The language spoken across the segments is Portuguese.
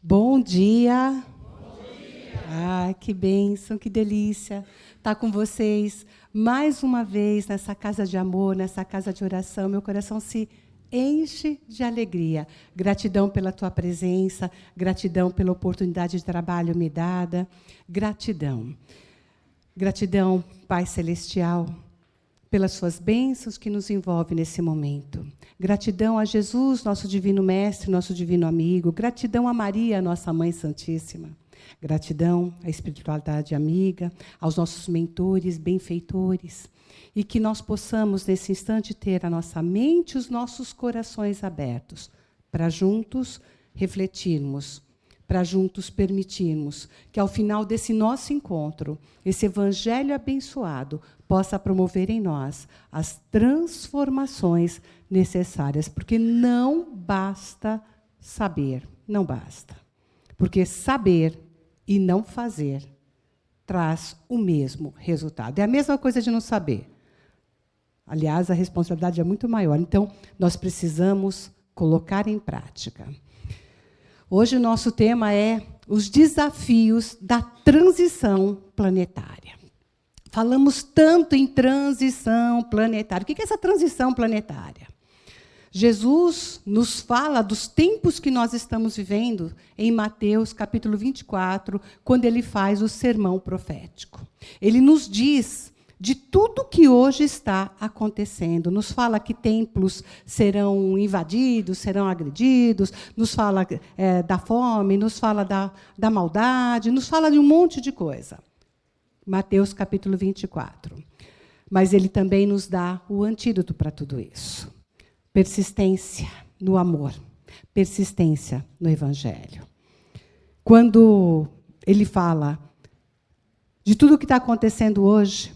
Bom dia. Ah, que bênção, que delícia estar com vocês mais uma vez nessa casa de amor, nessa casa de oração. Meu coração se enche de alegria. Gratidão pela tua presença, gratidão pela oportunidade de trabalho me dada. Gratidão. Gratidão, Pai Celestial, pelas suas bênçãos que nos envolvem nesse momento. Gratidão a Jesus, nosso divino mestre, nosso divino amigo. Gratidão a Maria, nossa Mãe Santíssima. Gratidão à espiritualidade amiga, aos nossos mentores, benfeitores. E que nós possamos, nesse instante, ter a nossa mente e os nossos corações abertos, para juntos refletirmos, para juntos permitirmos que, ao final desse nosso encontro, esse evangelho abençoado possa promover em nós as transformações necessárias, porque não basta saber, não basta. Porque saber e não fazer traz o mesmo resultado. É a mesma coisa de não saber. Aliás, a responsabilidade é muito maior. Então, nós precisamos colocar em prática. Hoje o nosso tema é os desafios da transição planetária. Falamos tanto em transição planetária. O que é essa transição planetária? Jesus nos fala dos tempos que nós estamos vivendo em Mateus, capítulo 24, quando ele faz o sermão profético. Ele nos diz de tudo que hoje está acontecendo. Nos fala que templos serão invadidos, serão agredidos, nos fala da fome, nos fala da maldade, nos fala de um monte de coisa. Mateus, capítulo 24. Mas ele também nos dá o antídoto para tudo isso. Persistência no amor, persistência no Evangelho. Quando ele fala de tudo o que está acontecendo hoje,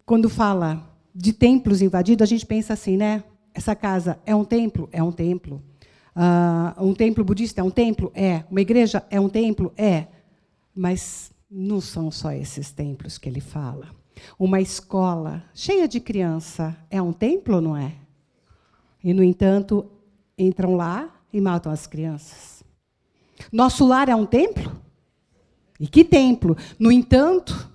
quando fala de templos invadidos, a gente pensa assim, né? Essa casa é um templo? É um templo. Um templo budista é um templo? É. Uma igreja é um templo? É. Mas não são só esses templos que ele fala. Uma escola cheia de criança é um templo ou não é? E, no entanto, entram lá e matam as crianças. Nosso lar é um templo? E que templo? No entanto,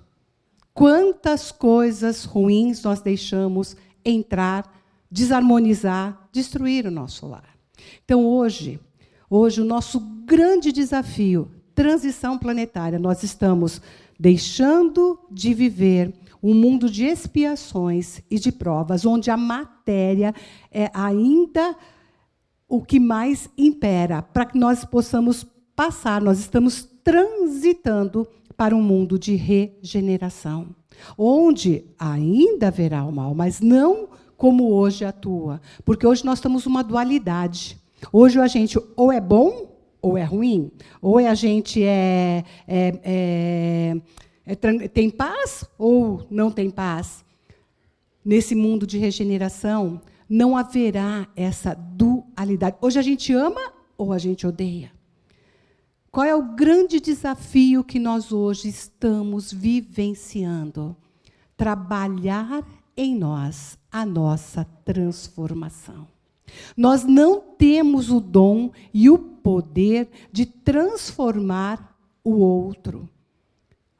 quantas coisas ruins nós deixamos entrar, desarmonizar, destruir o nosso lar. Então, hoje o nosso grande desafio, transição planetária, nós estamos deixando de viver um mundo de expiações e de provas, onde a matéria é ainda o que mais impera, para que nós possamos passar, nós estamos transitando para um mundo de regeneração, onde ainda haverá o mal, mas não como hoje atua, porque hoje nós temos uma dualidade. Hoje a gente ou é bom ou é ruim, ou a gente tem paz ou não tem paz. Nesse mundo de regeneração, não haverá essa dualidade. Hoje a gente ama ou a gente odeia. Qual é o grande desafio que nós hoje estamos vivenciando? Trabalhar em nós a nossa transformação. Nós não temos o dom e o poder de transformar o outro,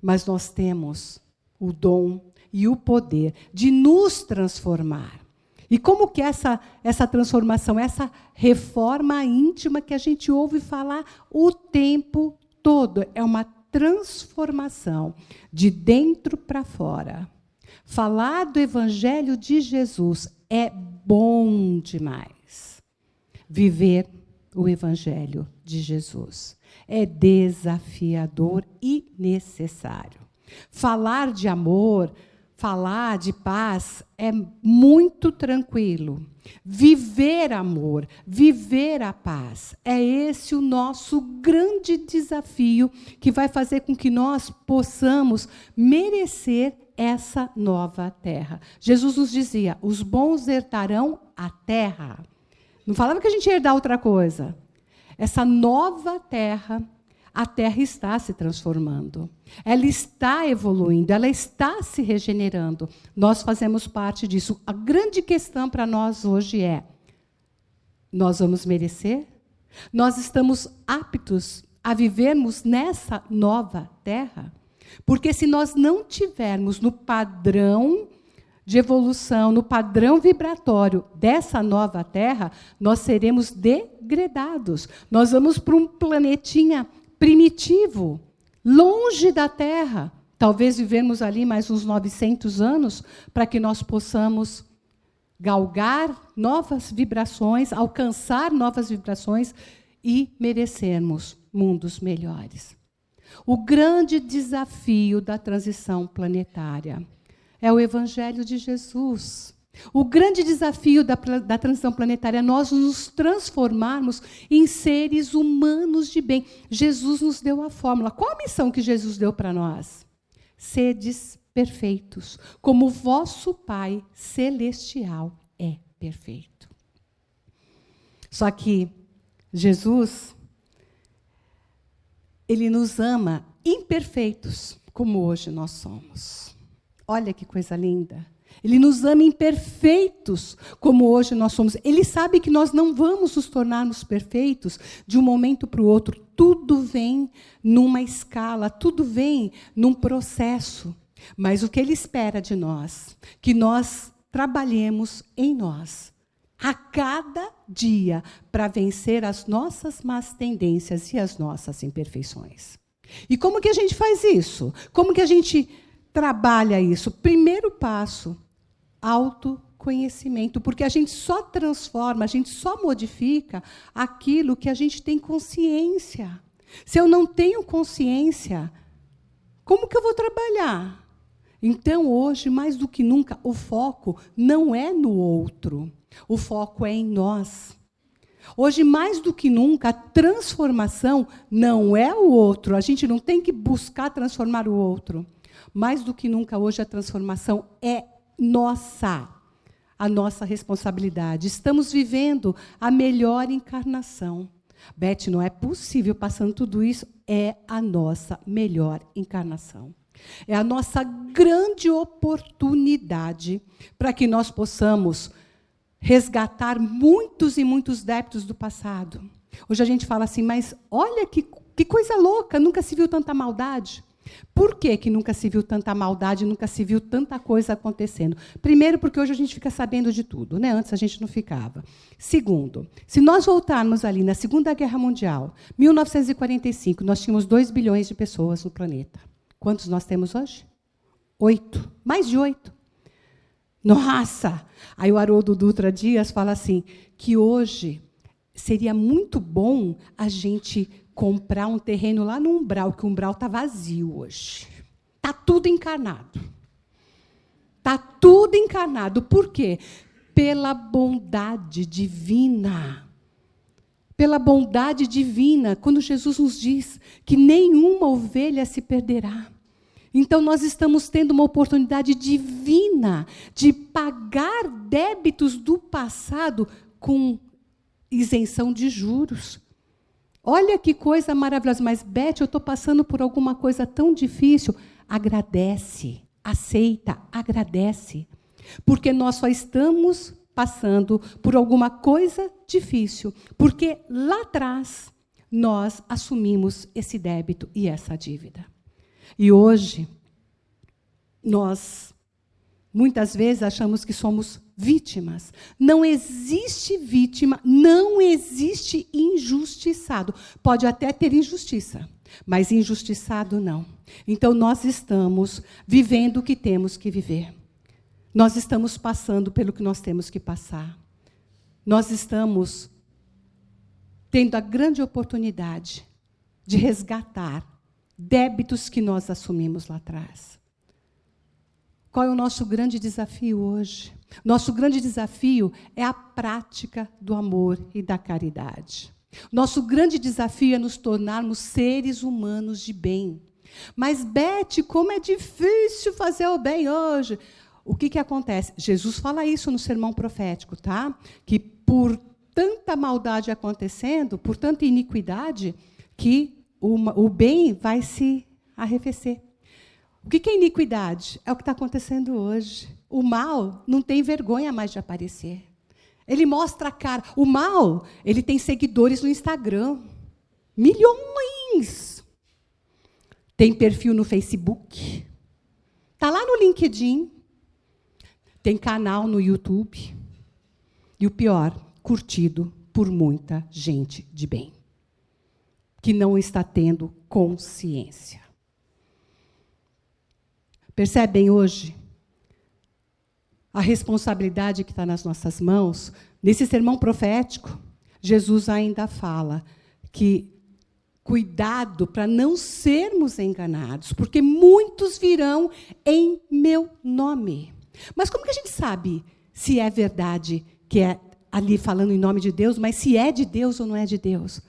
mas nós temos o dom e o poder de nos transformar. E como que essa transformação, essa reforma íntima que a gente ouve falar o tempo todo, é uma transformação de dentro para fora. Falar do Evangelho de Jesus é bom demais. Viver o Evangelho de Jesus é desafiador e necessário. Falar de amor, falar de paz é muito tranquilo. Viver amor, viver a paz, é esse o nosso grande desafio que vai fazer com que nós possamos merecer essa nova terra. Jesus nos dizia, os bons herdarão a terra. Não falava que a gente ia herdar outra coisa. Essa nova terra, a terra está se transformando. Ela está evoluindo, ela está se regenerando. Nós fazemos parte disso. A grande questão para nós hoje é, nós vamos merecer? Nós estamos aptos a vivermos nessa nova terra? Porque se nós não tivermos no padrão de evolução, no padrão vibratório dessa nova terra, nós seremos degradados. Nós vamos para um planetinha primitivo, longe da Terra. Talvez vivemos ali mais uns 900 anos para que nós possamos galgar novas vibrações, alcançar novas vibrações e merecermos mundos melhores. O grande desafio da transição planetária é o Evangelho de Jesus. O grande desafio da transição planetária é nós nos transformarmos em seres humanos de bem. Jesus nos deu a fórmula. Qual a missão que Jesus deu para nós? Sedes perfeitos, como o vosso Pai celestial é perfeito. Só que Jesus, ele nos ama imperfeitos, como hoje nós somos. Olha que coisa linda. Ele nos ama imperfeitos, como hoje nós somos. Ele sabe que nós não vamos nos tornarmos perfeitos de um momento para o outro. Tudo vem numa escala, tudo vem num processo. Mas o que ele espera de nós? Que nós trabalhemos em nós, a cada dia, para vencer as nossas más tendências e as nossas imperfeições. E como que a gente faz isso? Como que a gente trabalha isso? Primeiro passo, autoconhecimento, porque a gente só transforma, a gente só modifica aquilo que a gente tem consciência. Se eu não tenho consciência, como que eu vou trabalhar? Então, hoje, mais do que nunca, o foco não é no outro, o foco é em nós. Hoje, mais do que nunca, a transformação não é o outro, a gente não tem que buscar transformar o outro. Mais do que nunca, hoje, a transformação é nossa, a nossa responsabilidade. Estamos vivendo a melhor encarnação. Beth, não é possível, passando tudo isso, é a nossa melhor encarnação. É a nossa grande oportunidade para que nós possamos resgatar muitos e muitos débitos do passado. Hoje a gente fala assim, mas olha que coisa louca, nunca se viu tanta maldade. Por que nunca se viu tanta maldade, nunca se viu tanta coisa acontecendo? Primeiro, porque hoje a gente fica sabendo de tudo, né? Antes a gente não ficava. Segundo, se nós voltarmos ali na Segunda Guerra Mundial, 1945, nós tínhamos 2 bilhões de pessoas no planeta. Quantos nós temos hoje? 8. Mais de 8. Nossa! Aí o Haroldo Dutra Dias fala assim, que hoje seria muito bom a gente comprar um terreno lá no Umbral, que o Umbral está vazio hoje. Está tudo encarnado. Está tudo encarnado. Por quê? Pela bondade divina. Pela bondade divina, quando Jesus nos diz que nenhuma ovelha se perderá. Então, nós estamos tendo uma oportunidade divina de pagar débitos do passado com isenção de juros. Olha que coisa maravilhosa. Mas, Beth, eu estou passando por alguma coisa tão difícil. Agradece, aceita, agradece. Porque nós só estamos passando por alguma coisa difícil, porque lá atrás nós assumimos esse débito e essa dívida. E hoje, nós, muitas vezes, achamos que somos vítimas. Não existe vítima, não existe injustiçado. Pode até ter injustiça, mas injustiçado não. Então, nós estamos vivendo o que temos que viver. Nós estamos passando pelo que nós temos que passar. Nós estamos tendo a grande oportunidade de resgatar débitos que nós assumimos lá atrás. Qual é o nosso grande desafio hoje? Nosso grande desafio é a prática do amor e da caridade. Nosso grande desafio é nos tornarmos seres humanos de bem. Mas, Beth, como é difícil fazer o bem hoje. O que acontece? Jesus fala isso no sermão profético, tá? Que por tanta maldade acontecendo, por tanta iniquidade, que o bem vai se arrefecer. O que é iniquidade? É o que está acontecendo hoje. O mal não tem vergonha mais de aparecer. Ele mostra a cara. O mal, ele tem seguidores no Instagram. Milhões. Tem perfil no Facebook. Está lá no LinkedIn. Tem canal no YouTube. E o pior, curtido por muita gente de bem, que não está tendo consciência. Percebem hoje a responsabilidade que está nas nossas mãos? Nesse sermão profético, Jesus ainda fala que cuidado para não sermos enganados, porque muitos virão em meu nome. Mas como que a gente sabe se é verdade que é ali falando em nome de Deus, mas se é de Deus ou não é de Deus?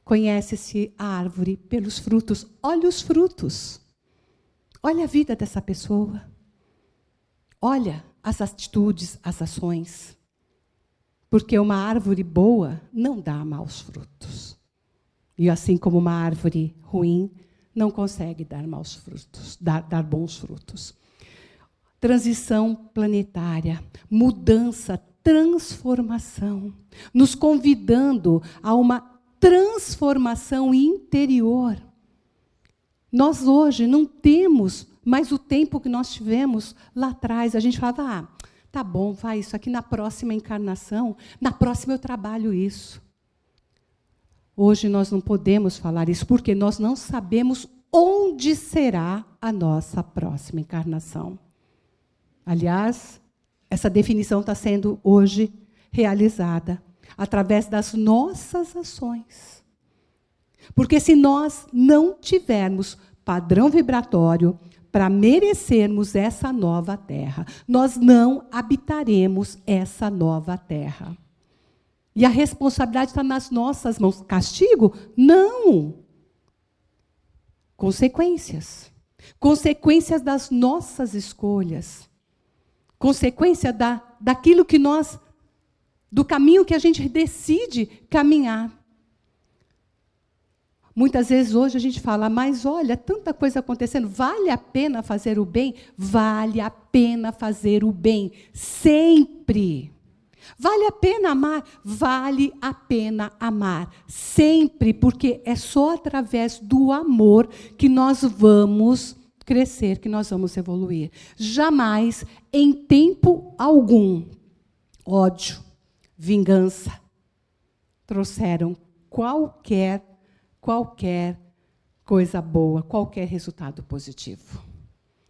Conhece-se a árvore pelos frutos. Olha os frutos. Olha a vida dessa pessoa. Olha as atitudes, as ações. Porque uma árvore boa não dá maus frutos. E assim como uma árvore ruim não consegue dar maus frutos, dar bons frutos. Transição planetária, mudança, transformação, nos convidando a uma transformação interior. Nós hoje não temos mais o tempo que nós tivemos lá atrás. A gente falava, tá bom, vai isso aqui na próxima encarnação, na próxima eu trabalho isso. Hoje nós não podemos falar isso, porque nós não sabemos onde será a nossa próxima encarnação. Aliás, essa definição está sendo hoje realizada através das nossas ações. Porque se nós não tivermos padrão vibratório para merecermos essa nova terra, nós não habitaremos essa nova terra. E a responsabilidade está nas nossas mãos. Castigo? Não. Consequências. Consequências das nossas escolhas. Consequência daquilo que nós, do caminho que a gente decide caminhar. Muitas vezes hoje a gente fala, mas olha, tanta coisa acontecendo, vale a pena fazer o bem? Vale a pena fazer o bem, sempre. Vale a pena amar? Vale a pena amar, sempre, porque é só através do amor que nós vamos crescer, que nós vamos evoluir. Jamais, em tempo algum, ódio, vingança, trouxeram qualquer coisa boa, qualquer resultado positivo.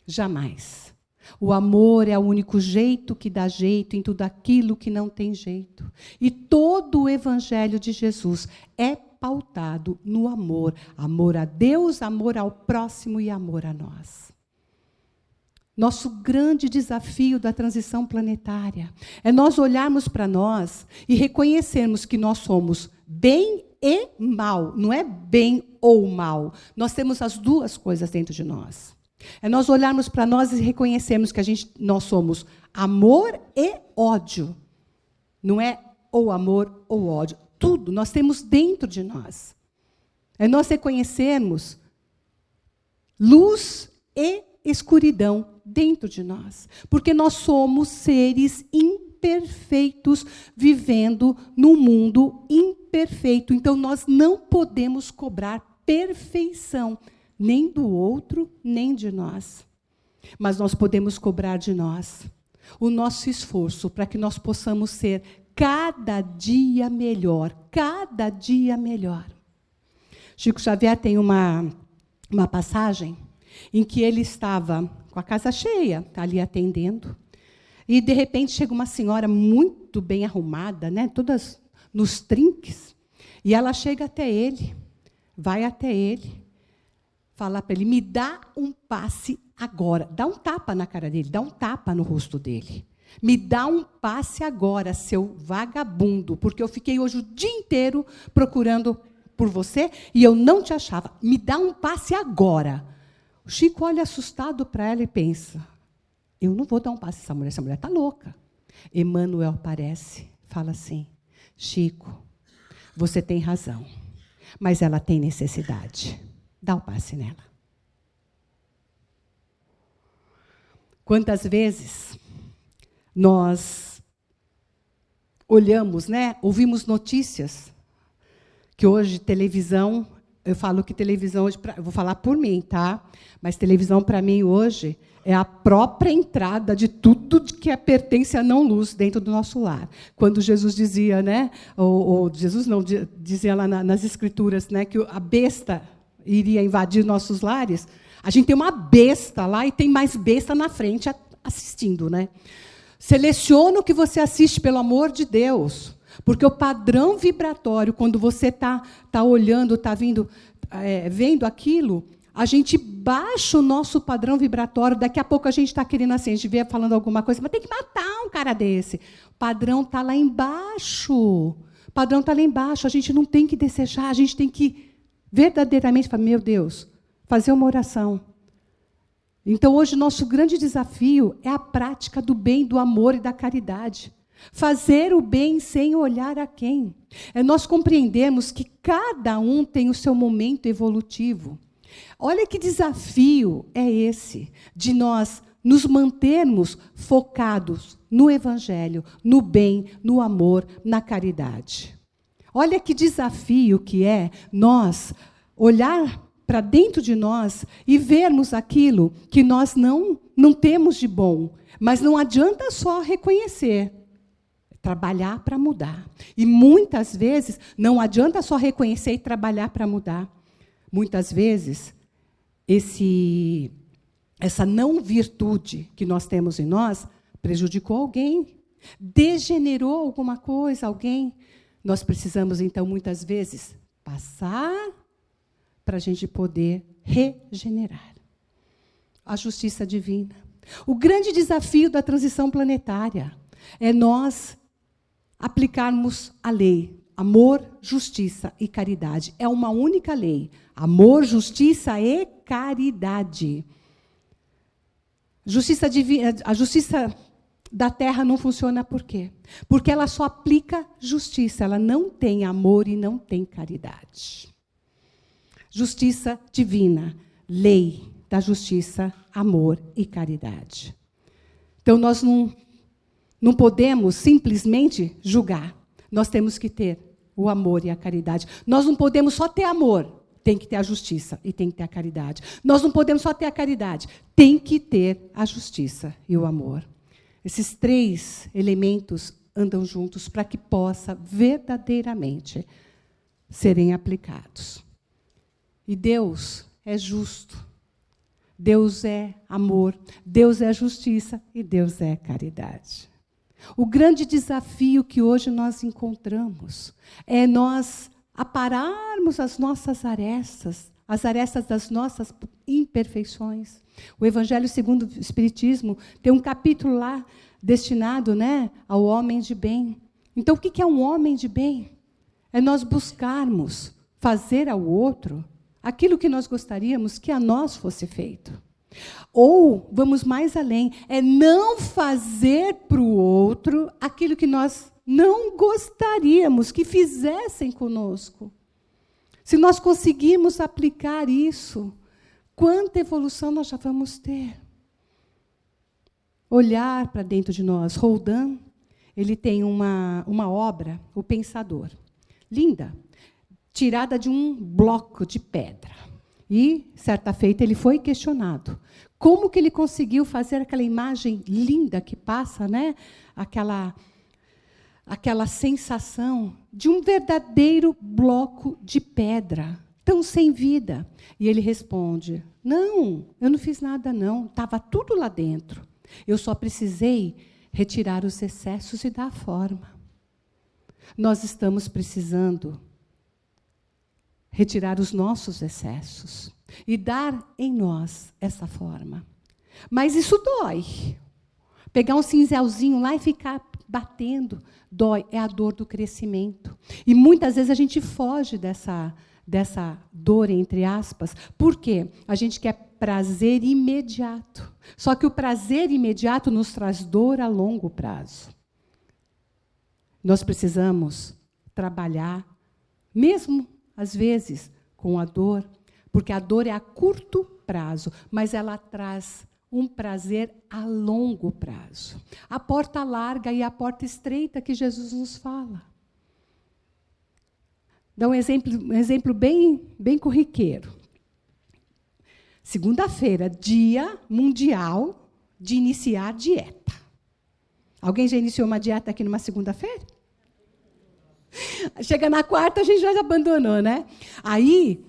Jamais. O amor é o único jeito que dá jeito em tudo aquilo que não tem jeito. E todo o evangelho de Jesus é pautado no amor. Amor a Deus, amor ao próximo e amor a nós. Nosso grande desafio da transição planetária é nós olharmos para nós e reconhecermos que nós somos bem e mal. Não é bem ou mal. Nós temos as duas coisas dentro de nós. É nós olharmos para nós e reconhecermos que nós somos amor e ódio. Não é ou amor ou ódio. Tudo nós temos dentro de nós. É nós reconhecermos luz e escuridão dentro de nós. Porque nós somos seres imperfeitos vivendo num mundo imperfeito. Então, nós não podemos cobrar perfeição, nem do outro, nem de nós. Mas nós podemos cobrar de nós o nosso esforço para que nós possamos ser cada dia melhor, cada dia melhor. Chico Xavier tem uma passagem em que ele estava com a casa cheia, tá ali atendendo, e, de repente, chega uma senhora muito bem arrumada, né, todas nos trinques, e ela chega até ele, vai até ele, fala para ele, me dá um passe agora. Dá um tapa na cara dele, dá um tapa no rosto dele. Me dá um passe agora, seu vagabundo, porque eu fiquei hoje o dia inteiro procurando por você e eu não te achava. Me dá um passe agora. O Chico olha assustado para ela e pensa, eu não vou dar um passe a essa mulher está louca. Emmanuel aparece, fala assim, Chico, você tem razão, mas ela tem necessidade. Dá o passe nela. Quantas vezes nós olhamos, né? Ouvimos notícias, que hoje televisão, eu falo que televisão hoje, eu vou falar por mim, tá? Mas televisão para mim hoje é a própria entrada de tudo que pertence a não-luz dentro do nosso lar. Quando Jesus dizia, né? Ou Jesus não dizia lá nas Escrituras, né? Que a besta iria invadir nossos lares. A gente tem uma besta lá e tem mais besta na frente assistindo, né? Seleciona o que você assiste, pelo amor de Deus, porque o padrão vibratório, quando você está olhando, está vendo aquilo, a gente baixa o nosso padrão vibratório, daqui a pouco a gente está querendo assim, a gente vê falando alguma coisa, mas tem que matar um cara desse. O padrão está lá embaixo. O padrão está lá embaixo, a gente não tem que desejar, a gente tem que verdadeiramente falar, meu Deus, fazer uma oração. Então, hoje, nosso grande desafio é a prática do bem, do amor e da caridade. Fazer o bem sem olhar a quem. É nós compreendermos que cada um tem o seu momento evolutivo. Olha que desafio é esse, de nós nos mantermos focados no Evangelho, no bem, no amor, na caridade. Olha que desafio que é nós olhar para dentro de nós e vermos aquilo que nós não temos de bom. Mas não adianta só reconhecer, trabalhar para mudar. E muitas vezes não adianta só reconhecer e trabalhar para mudar. Muitas vezes essa não virtude que nós temos em nós prejudicou alguém, degenerou alguma coisa, alguém. Nós precisamos, então, muitas vezes, passar para a gente poder regenerar. A justiça divina. O grande desafio da transição planetária é nós aplicarmos a lei. Amor, justiça e caridade. É uma única lei. Amor, justiça e caridade. Justiça divina, a justiça da terra não funciona por quê? Porque ela só aplica justiça. Ela não tem amor e não tem caridade. Justiça divina, lei da justiça, amor e caridade. Então, nós não podemos simplesmente julgar. Nós temos que ter o amor e a caridade. Nós não podemos só ter amor, tem que ter a justiça e tem que ter a caridade. Nós não podemos só ter a caridade, tem que ter a justiça e o amor. Esses três elementos andam juntos para que possa verdadeiramente serem aplicados. E Deus é justo, Deus é amor, Deus é justiça e Deus é caridade. O grande desafio que hoje nós encontramos é nós apararmos as nossas arestas, as arestas das nossas imperfeições. O Evangelho segundo o Espiritismo tem um capítulo lá destinado, né, ao homem de bem. Então, o que é um homem de bem? É nós buscarmos fazer ao outro aquilo que nós gostaríamos que a nós fosse feito. Ou, vamos mais além, é não fazer para o outro aquilo que nós não gostaríamos que fizessem conosco. Se nós conseguirmos aplicar isso, quanta evolução nós já vamos ter? Olhar para dentro de nós. Roldan, ele tem uma obra, O Pensador, linda, tirada de um bloco de pedra. E, certa feita, ele foi questionado. Como que ele conseguiu fazer aquela imagem linda que passa, né? Aquela sensação de um verdadeiro bloco de pedra, tão sem vida. E ele responde, não, eu não fiz nada, não. Estava tudo lá dentro. Eu só precisei retirar os excessos e dar forma. Nós estamos precisando retirar os nossos excessos e dar em nós essa forma. Mas isso dói. Pegar um cinzelzinho lá e ficar batendo, dói. É a dor do crescimento. E muitas vezes a gente foge dessa dor, entre aspas. Por quê? A gente quer prazer imediato. Só que o prazer imediato nos traz dor a longo prazo. Nós precisamos trabalhar, mesmo às vezes, com a dor, porque a dor é a curto prazo, mas ela traz um prazer a longo prazo. A porta larga e a porta estreita que Jesus nos fala. Dá um exemplo bem corriqueiro. Segunda-feira, Dia Mundial de iniciar dieta. Alguém já iniciou uma dieta aqui numa segunda-feira? Chega na quarta, a gente já abandonou, né? Aí,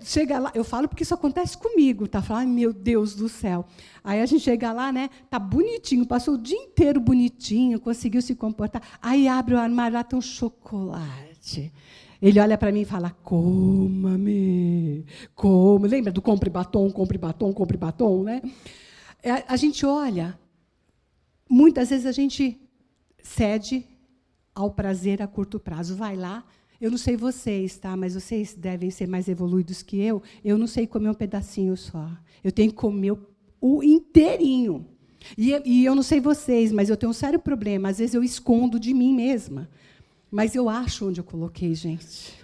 chega lá, eu falo porque isso acontece comigo, tá? Fala, ai, meu Deus do céu. Aí a gente chega lá, né? Tá bonitinho, passou o dia inteiro bonitinho, conseguiu se comportar. Aí abre o armário, lá tem um chocolate. Ele olha para mim e fala, coma-me, coma. Lembra do compre batom, né? A gente olha, muitas vezes a gente cede ao prazer a curto prazo. Vai lá, eu não sei vocês, tá? Mas vocês devem ser mais evoluídos que eu. Eu não sei comer um pedacinho só. Eu tenho que comer o inteirinho. E eu não sei vocês, mas eu tenho um sério problema. Às vezes eu escondo de mim mesma. Mas eu acho onde eu coloquei, gente.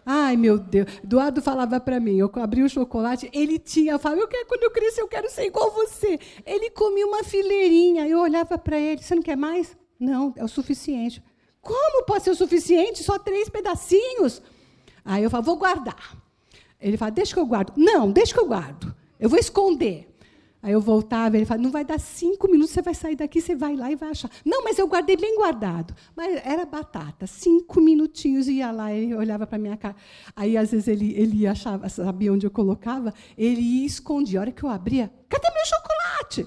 Ai, meu Deus. Eduardo falava para mim, eu abri o chocolate, ele tinha, eu falava, quando eu crescer, eu quero ser igual você. Ele comia uma fileirinha, eu olhava para ele, você não quer mais? Não, é o suficiente. Como pode ser o suficiente? Só 3 pedacinhos? Aí eu falo, vou guardar. Ele fala, deixa que eu guardo. Não, deixa que eu guardo. Eu vou esconder. Aí eu voltava, ele falava, não vai dar 5 minutos, você vai sair daqui, você vai lá e vai achar. Não, mas eu guardei bem guardado. Mas era batata, 5 minutinhos, ia lá, ele olhava para a minha cara. Aí, às vezes, ele achava, sabia onde eu colocava, ele ia escondia. A hora que eu abria, cadê meu chocolate?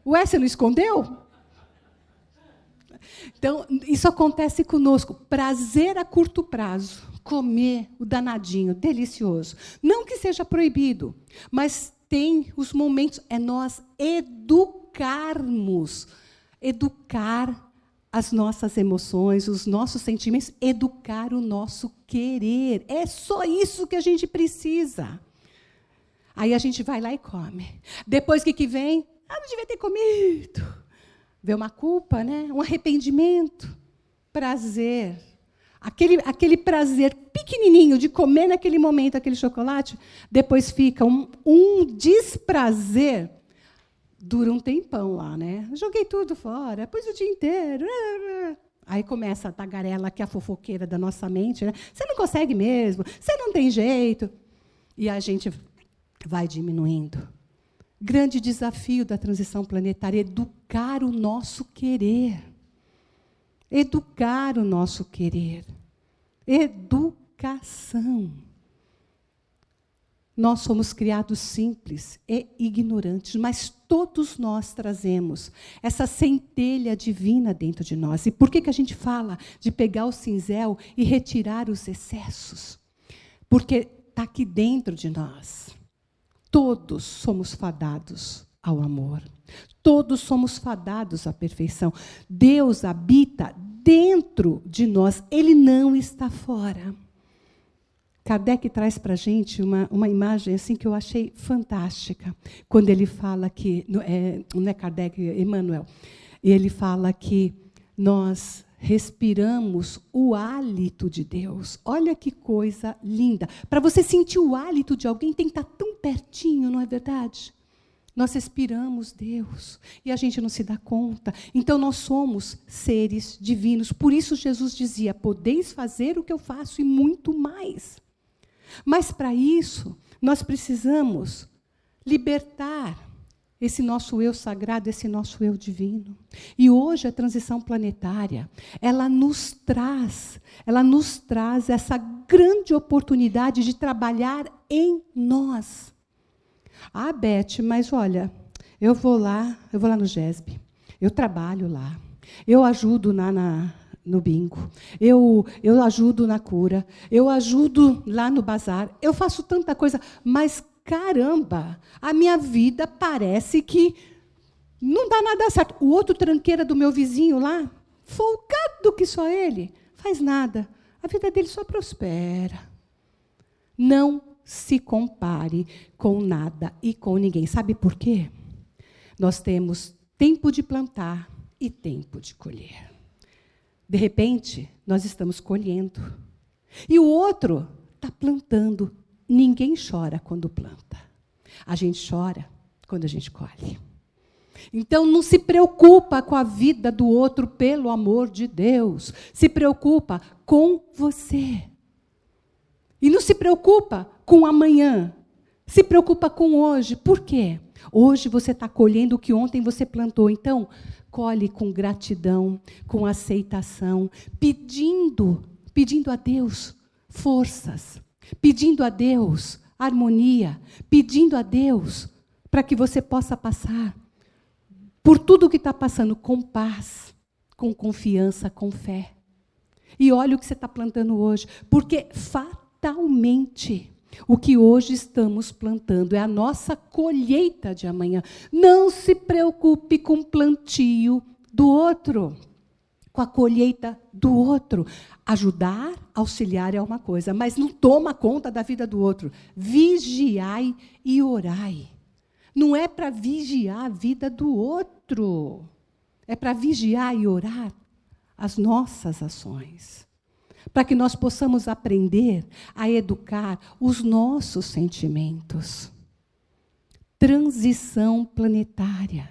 Ué, você não escondeu? Então, isso acontece conosco. Prazer a curto prazo. Comer o danadinho, delicioso. Não que seja proibido, mas tem os momentos, é nós educar as nossas emoções, os nossos sentimentos, educar o nosso querer. É só isso que a gente precisa. Aí a gente vai lá e come. Depois, o que vem? Não devia ter comido. Vê uma culpa, né? Um arrependimento. Prazer. Aquele prazer pequenininho de comer naquele momento aquele chocolate, depois fica um desprazer, dura um tempão lá, né? Joguei tudo fora, pus o dia inteiro. Aí começa a tagarela, que é a fofoqueira da nossa mente, né? Você não consegue mesmo, você não tem jeito. E a gente vai diminuindo. Grande desafio da transição planetária, educar o nosso querer. Educar o nosso querer. Educação. Nós somos criados simples e ignorantes, mas todos nós trazemos essa centelha divina dentro de nós. E por que a gente fala de pegar o cinzel e retirar os excessos? Porque está aqui dentro de nós. Todos somos fadados ao amor. Todos somos fadados à perfeição. Deus habita dentro de nós. Ele não está fora. Kardec traz para a gente uma imagem assim que eu achei fantástica. Quando ele fala que... não é Kardec, é Emmanuel. Ele fala que nós respiramos o hálito de Deus. Olha que coisa linda. Para você sentir o hálito de alguém, tem que estar tão pertinho, não é verdade? Nós respiramos Deus e a gente não se dá conta. Então, nós somos seres divinos. Por isso, Jesus dizia, podeis fazer o que eu faço e muito mais. Mas, para isso, nós precisamos libertar esse nosso eu sagrado, esse nosso eu divino. E hoje, a transição planetária, ela nos traz essa grande oportunidade de trabalhar em nós. Ah, Beth, mas olha, eu vou lá no GESB, eu trabalho lá, eu ajudo no bingo, eu ajudo na cura, eu ajudo lá no bazar, eu faço tanta coisa, mas, caramba, a minha vida parece que não dá nada certo. O outro tranqueira do meu vizinho lá, folgado que só ele, faz nada, a vida dele só prospera. Não se compare com nada e com ninguém. Sabe por quê? Nós temos tempo de plantar e tempo de colher. De repente, nós estamos colhendo. E o outro está plantando. Ninguém chora quando planta. A gente chora quando a gente colhe. Então, não se preocupa com a vida do outro, pelo amor de Deus. Se preocupa com você. E não se preocupa com amanhã. Se preocupa com hoje. Por quê? Hoje você está colhendo o que ontem você plantou. Então, colhe com gratidão, com aceitação, pedindo a Deus forças, pedindo a Deus harmonia, pedindo a Deus para que você possa passar por tudo o que está passando com paz, com confiança, com fé. E olha o que você está plantando hoje, porque fatalmente o que hoje estamos plantando é a nossa colheita de amanhã. Não se preocupe com o plantio do outro, com a colheita do outro. Ajudar, auxiliar é uma coisa, mas não toma conta da vida do outro. Vigiai e orai. Não é para vigiar a vida do outro. É para vigiar e orar as nossas ações. Para que nós possamos aprender a educar os nossos sentimentos. Transição planetária.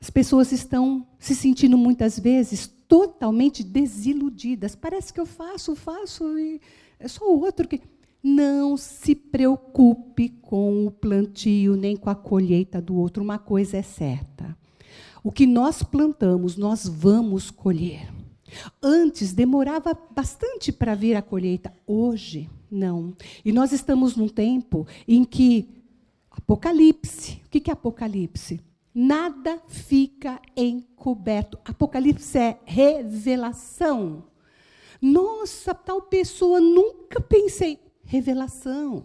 As pessoas estão se sentindo muitas vezes totalmente desiludidas. Parece que eu faço e é só o outro que... Não se preocupe com o plantio, nem com a colheita do outro. Uma coisa é certa. O que nós plantamos, nós vamos colher. Antes, demorava bastante para vir a colheita. Hoje, não. E nós estamos num tempo em que... Apocalipse. O que é Apocalipse? Nada fica encoberto. Apocalipse é revelação. Nossa, tal pessoa, nunca pensei... Revelação.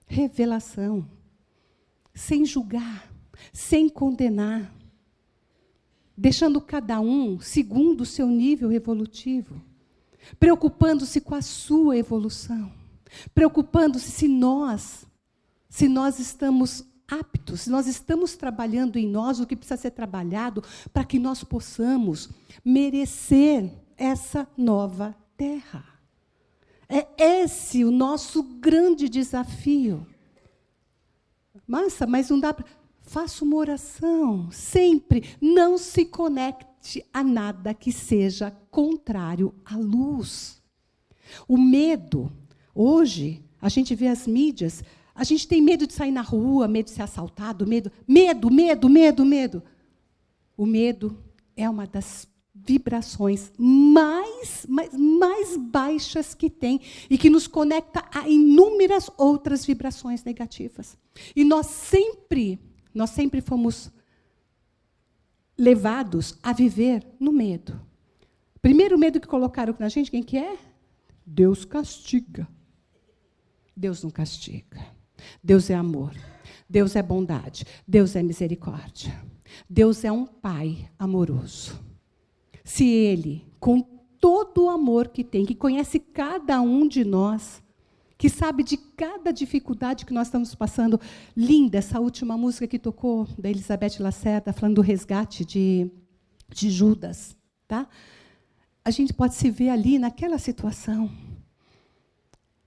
Revelação. Sem julgar, sem condenar. Deixando cada um segundo o seu nível evolutivo. Preocupando-se com a sua evolução. Preocupando-se se nós estamos aptos, se nós estamos trabalhando em nós o que precisa ser trabalhado para que nós possamos merecer essa nova terra. É esse o nosso grande desafio. Mas não dá para... Faça uma oração, sempre. Não se conecte a nada que seja contrário à luz. O medo, hoje, a gente vê as mídias, a gente tem medo de sair na rua, medo de ser assaltado, medo. O medo é uma das vibrações mais baixas que tem e que nos conecta a inúmeras outras vibrações negativas. E nós sempre fomos levados a viver no medo. Primeiro medo que colocaram na gente, quem que é? Deus castiga. Deus não castiga. Deus é amor. Deus é bondade. Deus é misericórdia. Deus é um Pai amoroso. Se Ele, com todo o amor que tem, que conhece cada um de nós, que sabe de cada dificuldade que nós estamos passando, linda essa última música que tocou, da Elizabeth Lacerda, falando do resgate de Judas. Tá? A gente pode se ver ali naquela situação.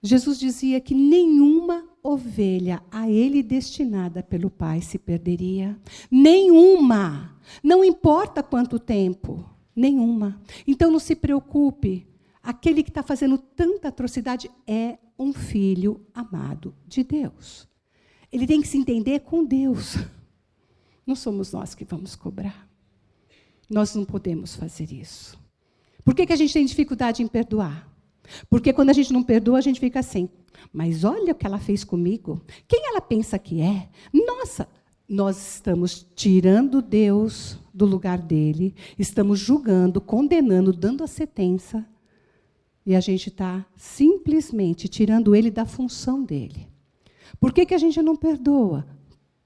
Jesus dizia que nenhuma ovelha a Ele destinada pelo Pai se perderia. Nenhuma. Não importa quanto tempo. Nenhuma. Então, não se preocupe. Aquele que está fazendo tanta atrocidade é um filho amado de Deus. Ele tem que se entender com Deus. Não somos nós que vamos cobrar. Nós não podemos fazer isso. Por que a gente tem dificuldade em perdoar? Porque quando a gente não perdoa, a gente fica assim. Mas olha o que ela fez comigo. Quem ela pensa que é? Nossa! Nós estamos tirando Deus do lugar dele, estamos julgando, condenando, dando a sentença, e a gente está simplesmente tirando ele da função dele. Por que a gente não perdoa?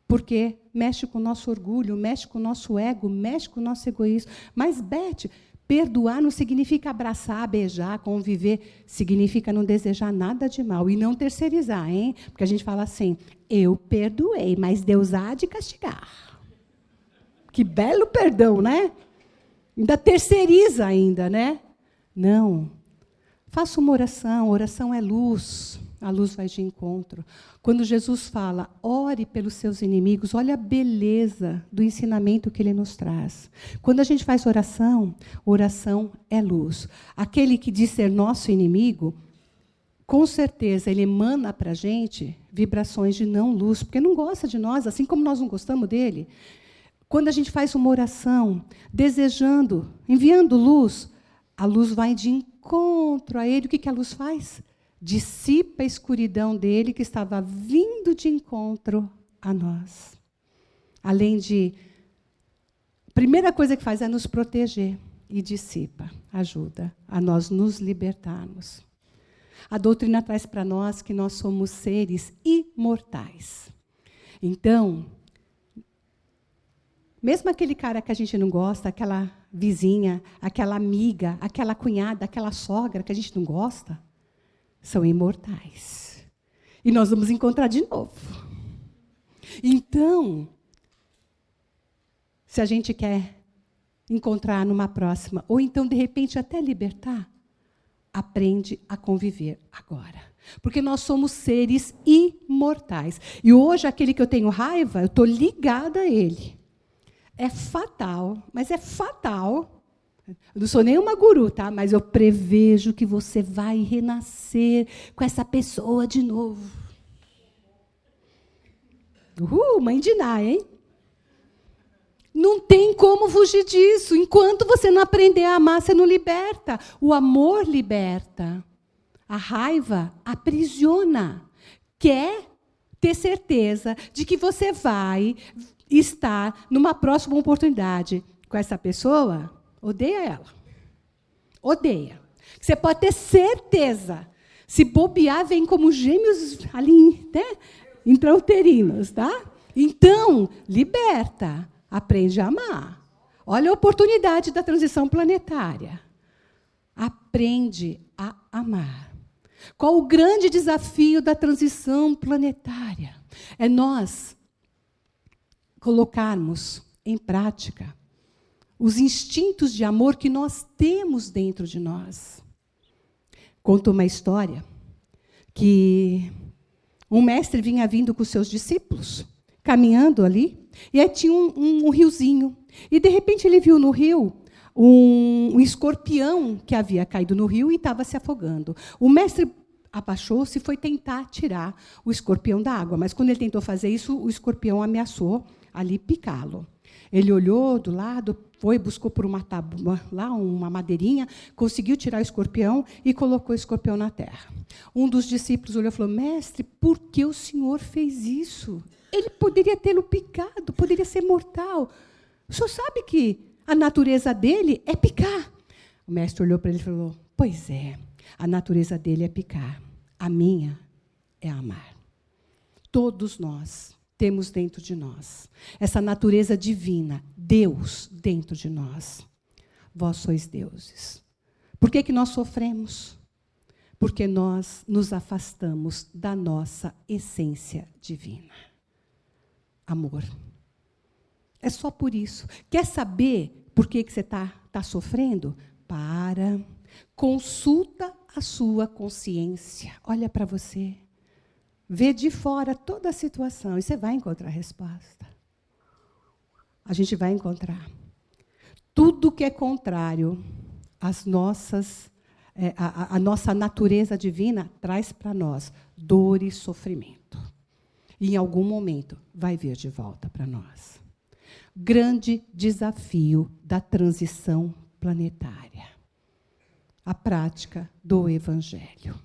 Porque mexe com o nosso orgulho, mexe com o nosso ego, mexe com o nosso egoísmo. Mas, Beth, perdoar não significa abraçar, beijar, conviver, significa não desejar nada de mal e não terceirizar, hein? Porque a gente fala assim, eu perdoei, mas Deus há de castigar. Que belo perdão, né? Ainda terceiriza ainda, né? Não. Faça uma oração é luz. a luz vai de encontro. Quando Jesus fala, ore pelos seus inimigos, olha a beleza do ensinamento que ele nos traz. Quando a gente faz oração, oração é luz. Aquele que diz ser nosso inimigo, com certeza ele emana para a gente vibrações de não luz, porque não gosta de nós, assim como nós não gostamos dele. Quando a gente faz uma oração, desejando, enviando luz, a luz vai de encontro a ele. O que a luz faz? Dissipa a escuridão dele que estava vindo de encontro a nós. Além de... A primeira coisa que faz é nos proteger e dissipa, ajuda a nós nos libertarmos. A doutrina traz para nós que nós somos seres imortais. Então, mesmo aquele cara que a gente não gosta, aquela vizinha, aquela amiga, aquela cunhada, aquela sogra que a gente não gosta, são imortais. E nós vamos encontrar de novo. Então, se a gente quer encontrar numa próxima, ou então, de repente, até libertar, aprende a conviver agora. Porque nós somos seres imortais. E hoje, aquele que eu tenho raiva, eu estou ligada a ele. É fatal, mas é fatal. Eu não sou nenhuma guru, tá? Mas eu prevejo que você vai renascer com essa pessoa de novo. Mãe de Ná, hein? Não tem como fugir disso. Enquanto você não aprender a amar, você não liberta. O amor liberta. A raiva aprisiona. Quer ter certeza de que você vai estar numa próxima oportunidade com essa pessoa? Odeia ela. Odeia. Você pode ter certeza. Se bobear, vem como gêmeos ali, né? Intrauterinos, tá? Então, liberta. Aprende a amar. Olha a oportunidade da transição planetária. Aprende a amar. Qual o grande desafio da transição planetária? É nós colocarmos em prática os instintos de amor que nós temos dentro de nós. Conto uma história que um mestre vinha vindo com seus discípulos, caminhando ali, e aí tinha um riozinho. E, de repente, ele viu no rio um escorpião que havia caído no rio e estava se afogando. O mestre abaixou-se e foi tentar tirar o escorpião da água, mas, quando ele tentou fazer isso, o escorpião ameaçou ali picá-lo. Ele olhou do lado, foi, buscou por uma tábua, lá uma madeirinha, conseguiu tirar o escorpião e colocou o escorpião na terra. Um dos discípulos olhou e falou, mestre, por que o senhor fez isso? Ele poderia tê-lo picado, poderia ser mortal. O senhor sabe que a natureza dele é picar. O mestre olhou para ele e falou, pois é, a natureza dele é picar. A minha é amar. Todos nós temos dentro de nós essa natureza divina, Deus dentro de nós. Vós sois deuses. Por que nós sofremos? Porque nós nos afastamos da nossa essência divina. Amor. É só por isso. Quer saber por que você está sofrendo? Para. Consulta a sua consciência. Olha para você. Vê de fora toda a situação e você vai encontrar a resposta. A gente vai encontrar. Tudo que é contrário às nossas, a nossa natureza divina traz para nós dor e sofrimento. E, em algum momento, vai vir de volta para nós. Grande desafio da transição planetária. A prática do Evangelho.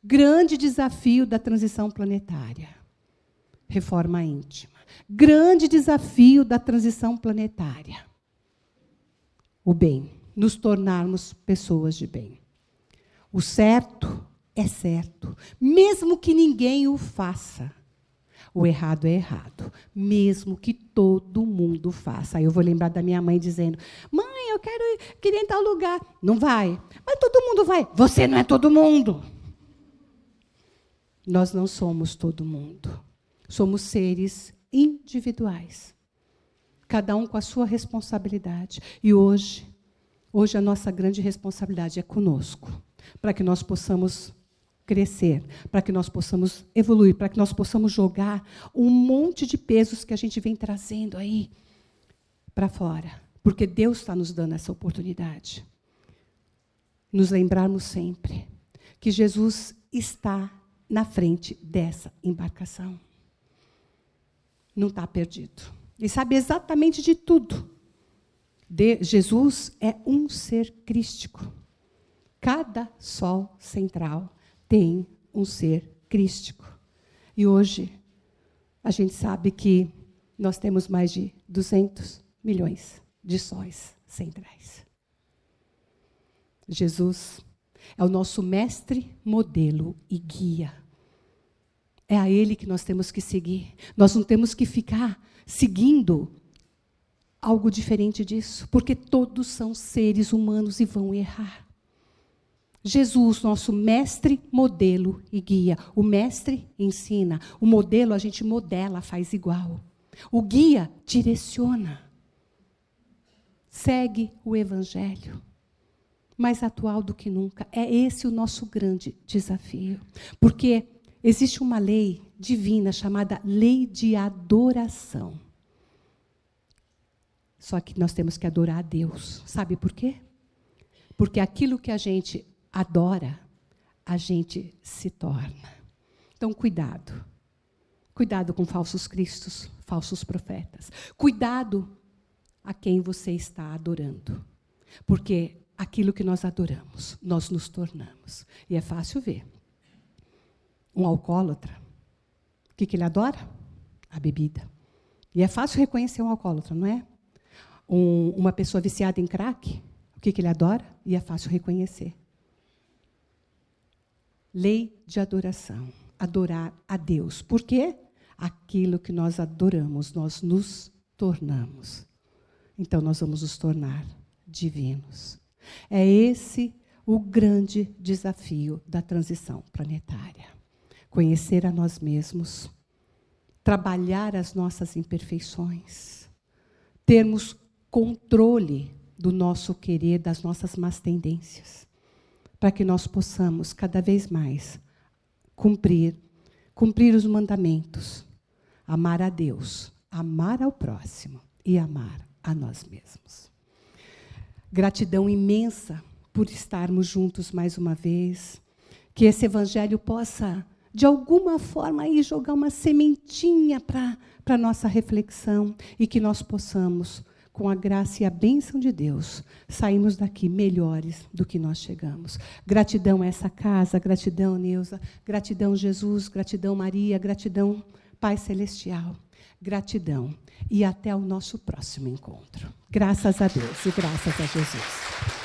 Grande desafio da transição planetária. Reforma íntima. Grande desafio da transição planetária. O bem. Nos tornarmos pessoas de bem. O certo é certo, mesmo que ninguém o faça. O errado é errado, mesmo que todo mundo faça. Aí eu vou lembrar da minha mãe dizendo, mãe, eu queria ir em tal lugar. Não vai. Mas todo mundo vai. Você não é todo mundo. Nós não somos todo mundo. Somos seres individuais. Cada um com a sua responsabilidade. E hoje a nossa grande responsabilidade é conosco, para que nós possamos crescer, para que nós possamos evoluir, para que nós possamos jogar um monte de pesos que a gente vem trazendo aí para fora. Porque Deus está nos dando essa oportunidade. Nos lembrarmos sempre que Jesus está na frente dessa embarcação. Não está perdido. Ele sabe exatamente de tudo. Jesus é um ser crístico. Cada sol central tem um ser crístico. E hoje, a gente sabe que nós temos mais de 200 milhões de sóis centrais. Jesus é o nosso mestre, modelo e guia. É a Ele que nós temos que seguir. Nós não temos que ficar seguindo algo diferente disso, porque todos são seres humanos e vão errar. Jesus, nosso mestre, modelo e guia. O mestre ensina, o modelo a gente modela, faz igual. O guia direciona. Segue o Evangelho. Mais atual do que nunca. É esse o nosso grande desafio. Porque existe uma lei divina chamada lei de adoração. Só que nós temos que adorar a Deus. Sabe por quê? Porque aquilo que a gente adora, a gente se torna. Então, cuidado. Cuidado com falsos cristos, falsos profetas. Cuidado a quem você está adorando. Porque aquilo que nós adoramos, nós nos tornamos. E é fácil ver. Um alcoólatra, o que ele adora? A bebida. E é fácil reconhecer um alcoólatra, não é? Uma pessoa viciada em crack, o que ele adora? E é fácil reconhecer. Lei de adoração. Adorar a Deus. Por quê? Aquilo que nós adoramos, nós nos tornamos. Então, nós vamos nos tornar divinos. É esse o grande desafio da transição planetária. Conhecer a nós mesmos, trabalhar as nossas imperfeições, termos controle do nosso querer, das nossas más tendências, para que nós possamos, cada vez mais, cumprir os mandamentos, amar a Deus, amar ao próximo e amar a nós mesmos. Gratidão imensa por estarmos juntos mais uma vez, que esse Evangelho possa, de alguma forma, aí jogar uma sementinha para a nossa reflexão e que nós possamos, com a graça e a bênção de Deus, sairmos daqui melhores do que nós chegamos. Gratidão a essa casa, gratidão, Neuza, gratidão, Jesus, gratidão, Maria, gratidão, Pai Celestial, gratidão. E até o nosso próximo encontro. Graças a Deus e graças a Jesus.